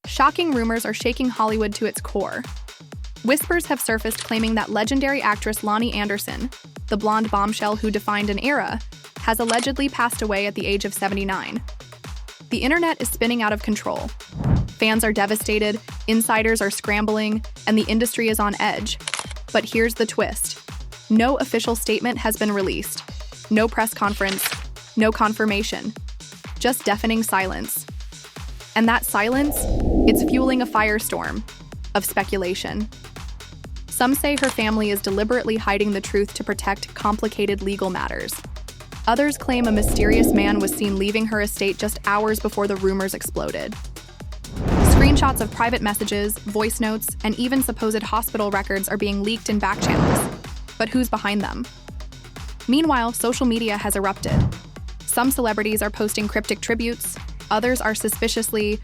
shocking rumors are shaking Hollywood to its core. Whispers have surfaced claiming that legendary actress Loni Anderson, the blonde bombshell who defined an era, has allegedly passed away at the age of 79. The internet is spinning out of control. Fans are devastated, insiders are scrambling, and the industry is on edge. But here's the twist. No official statement has been released. No press conference, no confirmation. Just deafening silence. And that silence, it's fueling a firestorm of speculation. Some say her family is deliberately hiding the truth to protect complicated legal matters. Others claim a mysterious man was seen leaving her estate just hours before the rumors exploded. Screenshots of private messages, voice notes, and even supposed hospital records are being leaked in back channels. But who's behind them? Meanwhile, social media has erupted. Some celebrities are posting cryptic tributes, others are suspiciously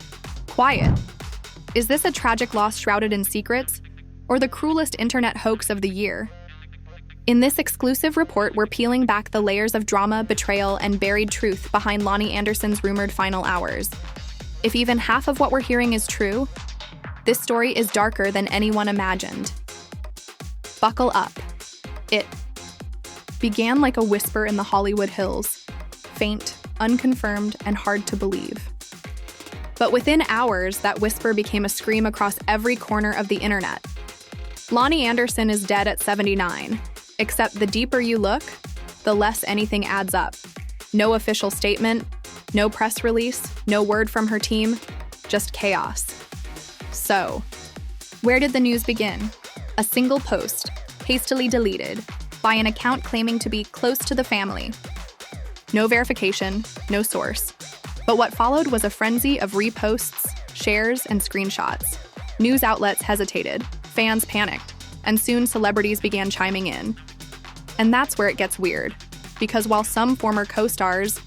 quiet. Is this a tragic loss shrouded in secrets, or the cruelest internet hoax of the year? In this exclusive report, we're peeling back the layers of drama, betrayal, and buried truth behind Loni Anderson's rumored final hours. If even half of what we're hearing is true, this story is darker than anyone imagined. Buckle up. It began like a whisper in the Hollywood hills, faint, unconfirmed, and hard to believe. But within hours, that whisper became a scream across every corner of the internet. Loni Anderson is dead at 79, except the deeper you look, the less anything adds up. No official statement, no press release, no word from her team, just chaos. So, where did the news begin? A single post, hastily deleted, by an account claiming to be close to the family. No verification, no source. But what followed was a frenzy of reposts, shares, and screenshots. News outlets hesitated, fans panicked, and soon celebrities began chiming in. And that's where it gets weird, because while some former co-stars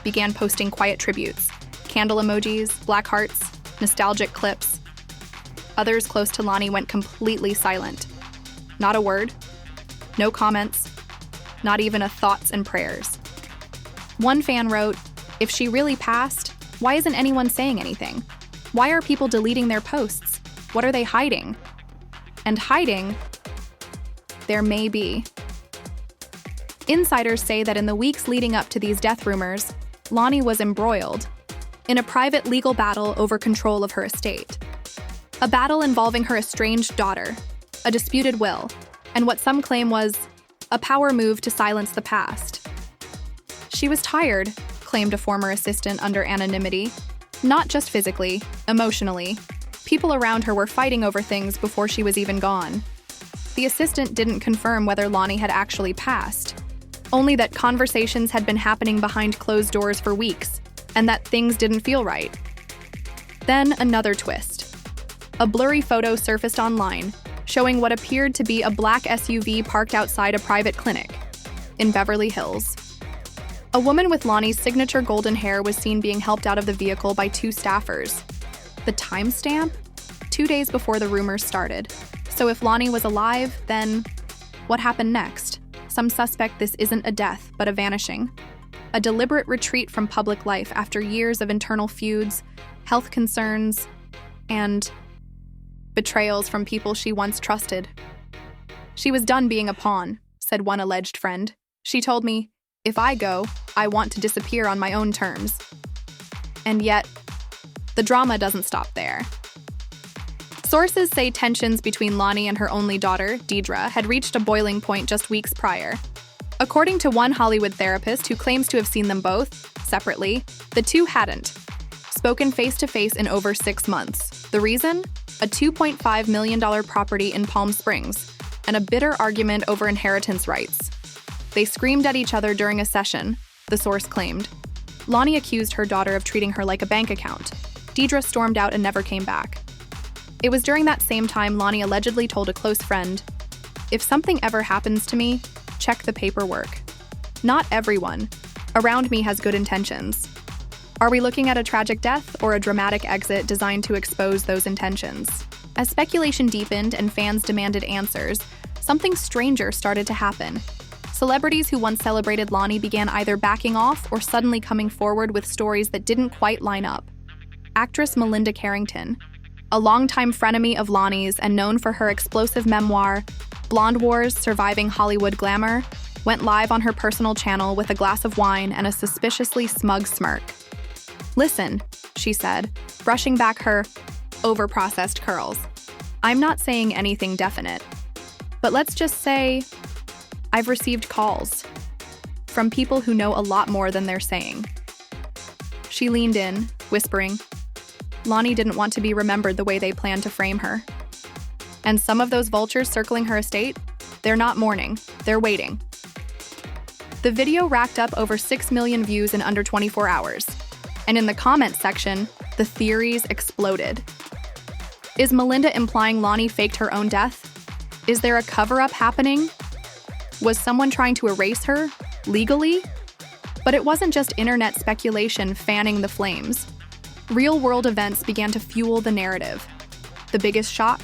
began posting quiet tributes, candle emojis, black hearts, nostalgic clips, others close to Loni went completely silent. Not a word, no comments, not even a thoughts and prayers. One fan wrote, "If she really passed, why isn't anyone saying anything? Why are people deleting their posts? What are they hiding?" And hiding, there may be. Insiders say that in the weeks leading up to these death rumors, Loni was embroiled in a private legal battle over control of her estate. A battle involving her estranged daughter, a disputed will, and what some claim was a power move to silence the past. She was tired, claimed a former assistant under anonymity, not just physically, emotionally. People around her were fighting over things before she was even gone. The assistant didn't confirm whether Loni had actually passed, only that conversations had been happening behind closed doors for weeks, and that things didn't feel right. Then another twist. A blurry photo surfaced online, showing what appeared to be a black SUV parked outside a private clinic in Beverly Hills. A woman with Loni's signature golden hair was seen being helped out of the vehicle by two staffers. The timestamp? 2 days before the rumors started. So if Loni was alive, then what happened next? Some suspect this isn't a death, but a vanishing. A deliberate retreat from public life after years of internal feuds, health concerns, and betrayals from people she once trusted. "She was done being a pawn," said one alleged friend. "She told me, if I go, I want to disappear on my own terms." And yet, the drama doesn't stop there. Sources say tensions between Loni and her only daughter, Deidre, had reached a boiling point just weeks prior. According to one Hollywood therapist who claims to have seen them both, separately, the two hadn't spoken face-to-face in over 6 months. The reason? A $2.5 million property in Palm Springs, and a bitter argument over inheritance rights. They screamed at each other during a session, the source claimed. Loni accused her daughter of treating her like a bank account. Deidre stormed out and never came back. It was during that same time Loni allegedly told a close friend, "If something ever happens to me, check the paperwork. Not everyone around me has good intentions." Are we looking at a tragic death or a dramatic exit designed to expose those intentions? As speculation deepened and fans demanded answers, something stranger started to happen. Celebrities who once celebrated Loni began either backing off or suddenly coming forward with stories that didn't quite line up. Actress Melinda Carrington, a longtime frenemy of Loni's and known for her explosive memoir, Blonde Wars: Surviving Hollywood Glamour, went live on her personal channel with a glass of wine and a suspiciously smug smirk. "Listen," she said, brushing back her overprocessed curls. "I'm not saying anything definite, but let's just say I've received calls from people who know a lot more than they're saying." She leaned in, whispering. Loni didn't want to be remembered the way they planned to frame her. And some of those vultures circling her estate, they're not mourning, they're waiting. The video racked up over 6 million views in under 24 hours. And in the comments section, the theories exploded. Is Melinda implying Loni faked her own death? Is there a cover-up happening? Was someone trying to erase her, legally? But it wasn't just internet speculation fanning the flames. Real-world events began to fuel the narrative. The biggest shock?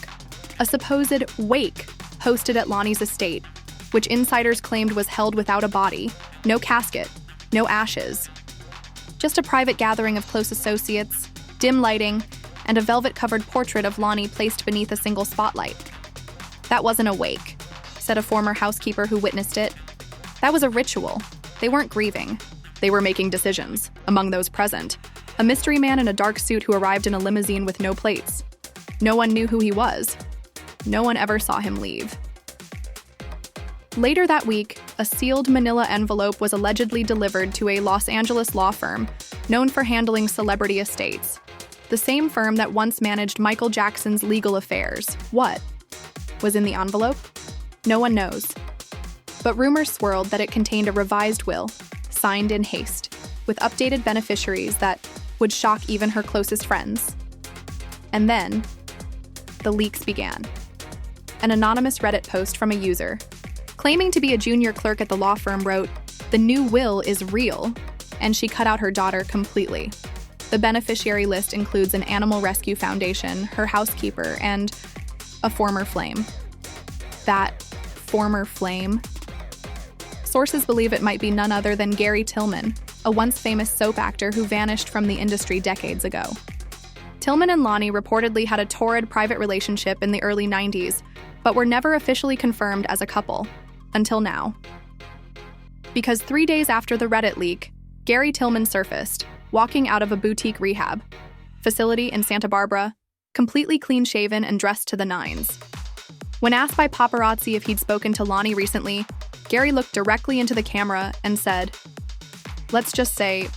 A supposed wake hosted at Loni's estate, which insiders claimed was held without a body, no casket, no ashes. Just a private gathering of close associates, dim lighting, and a velvet-covered portrait of Loni placed beneath a single spotlight. "That wasn't a wake," said a former housekeeper who witnessed it. "That was a ritual. They weren't grieving. They were making decisions." Among those present, a mystery man in a dark suit who arrived in a limousine with no plates. No one knew who he was. No one ever saw him leave. Later that week, a sealed manila envelope was allegedly delivered to a Los Angeles law firm known for handling celebrity estates, the same firm that once managed Michael Jackson's legal affairs. What was in the envelope? No one knows. But rumors swirled that it contained a revised will, signed in haste, with updated beneficiaries that would shock even her closest friends. And then, the leaks began. An anonymous Reddit post from a user, claiming to be a junior clerk at the law firm, wrote, "The new will is real," and she cut out her daughter completely. The beneficiary list includes an animal rescue foundation, her housekeeper, and a former flame. That former flame? Sources believe it might be none other than Gary Tillman, a once famous soap actor who vanished from the industry decades ago. Tillman and Loni reportedly had a torrid private relationship in the early 90s, but were never officially confirmed as a couple, until now. Because 3 days after the Reddit leak, Gary Tillman surfaced, walking out of a boutique rehab facility in Santa Barbara, completely clean-shaven and dressed to the nines. When asked by paparazzi if he'd spoken to Loni recently, Gary looked directly into the camera and said, "Let's just say,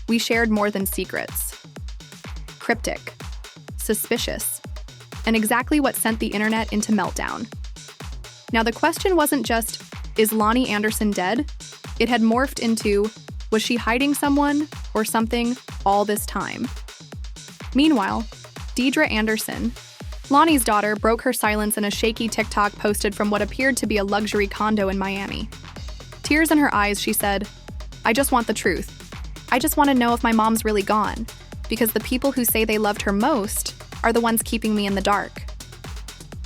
we shared more than secrets." Cryptic, suspicious, and exactly what sent the internet into meltdown. Now, the question wasn't just, is Loni Anderson dead? It had morphed into, was she hiding someone or something all this time? Meanwhile, Deidre Anderson, Loni's daughter, broke her silence in a shaky TikTok posted from what appeared to be a luxury condo in Miami. Tears in her eyes, she said, "I just want the truth. I just want to know if my mom's really gone, because the people who say they loved her most are the ones keeping me in the dark."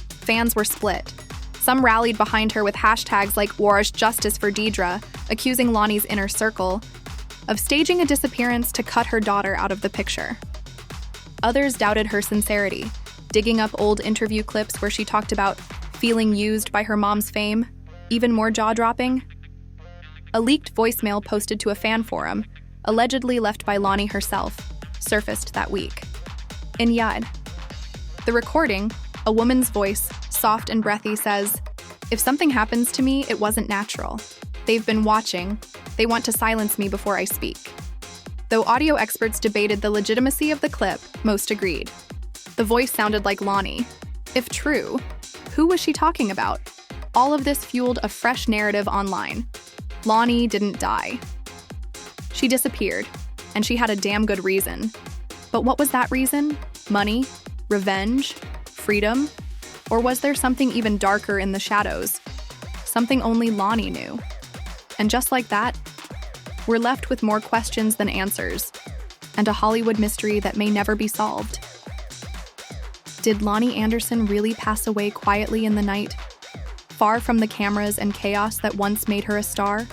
Fans were split. Some rallied behind her with hashtags like Warish Justice for Deidre, accusing Loni's inner circle of staging a disappearance to cut her daughter out of the picture. Others doubted her sincerity, digging up old interview clips where she talked about feeling used by her mom's fame, even more jaw-dropping. A leaked voicemail posted to a fan forum, allegedly left by Loni herself, surfaced that week. In Yad, the recording, a woman's voice, soft and breathy, says, "If something happens to me, it wasn't natural. They've been watching. They want to silence me before I speak." Though audio experts debated the legitimacy of the clip, most agreed. The voice sounded like Loni. If true, who was she talking about? All of this fueled a fresh narrative online. Loni didn't die. She disappeared, and she had a damn good reason. But what was that reason? Money? Revenge? Freedom? Or was there something even darker in the shadows? Something only Loni knew. And just like that, we're left with more questions than answers, and a Hollywood mystery that may never be solved. Did Loni Anderson really pass away quietly in the night, far from the cameras and chaos that once made her a star?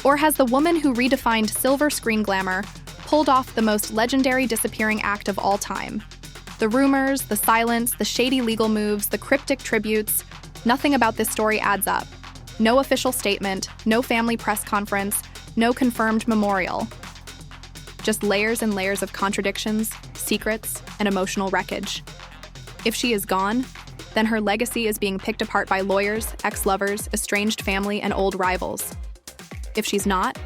Or has the woman who redefined silver screen glamour pulled off the most legendary disappearing act of all time. The rumors, the silence, the shady legal moves, the cryptic tributes, nothing about this story adds up. No official statement, no family press conference, no confirmed memorial. Just layers and layers of contradictions, secrets, and emotional wreckage. If she is gone, then her legacy is being picked apart by lawyers, ex-lovers, estranged family, and old rivals. If she's not,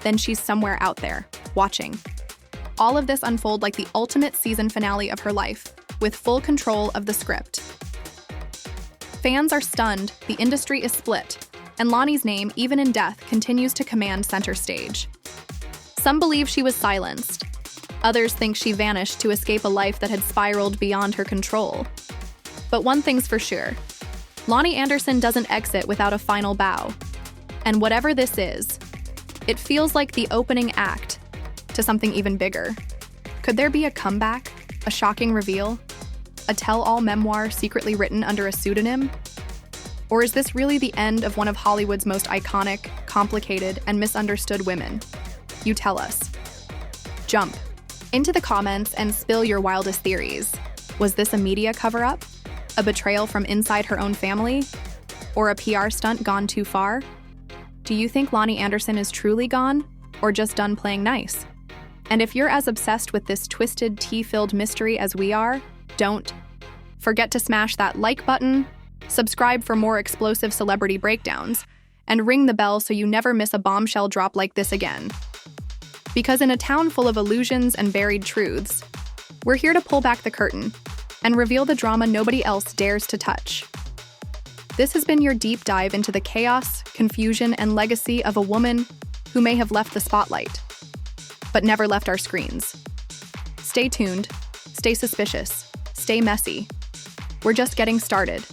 then she's somewhere out there, watching. All of this unfold like the ultimate season finale of her life, with full control of the script. Fans are stunned, the industry is split, and Loni's name, even in death, continues to command center stage. Some believe she was silenced. Others think she vanished to escape a life that had spiraled beyond her control. But one thing's for sure, Loni Anderson doesn't exit without a final bow. And whatever this is, it feels like the opening act to something even bigger. Could there be a comeback, a shocking reveal, a tell-all memoir secretly written under a pseudonym? Or is this really the end of one of Hollywood's most iconic, complicated, and misunderstood women? You tell us. Jump into the comments and spill your wildest theories. Was this a media cover-up? A betrayal from inside her own family? Or a PR stunt gone too far? Do you think Loni Anderson is truly gone, or just done playing nice? And if you're as obsessed with this twisted, tea-filled mystery as we are, don't forget to smash that like button, subscribe for more explosive celebrity breakdowns, and ring the bell so you never miss a bombshell drop like this again. Because in a town full of illusions and buried truths, we're here to pull back the curtain and reveal the drama nobody else dares to touch. This has been your deep dive into the chaos, confusion, and legacy of a woman who may have left the spotlight, but never left our screens. Stay tuned, stay suspicious, stay messy. We're just getting started.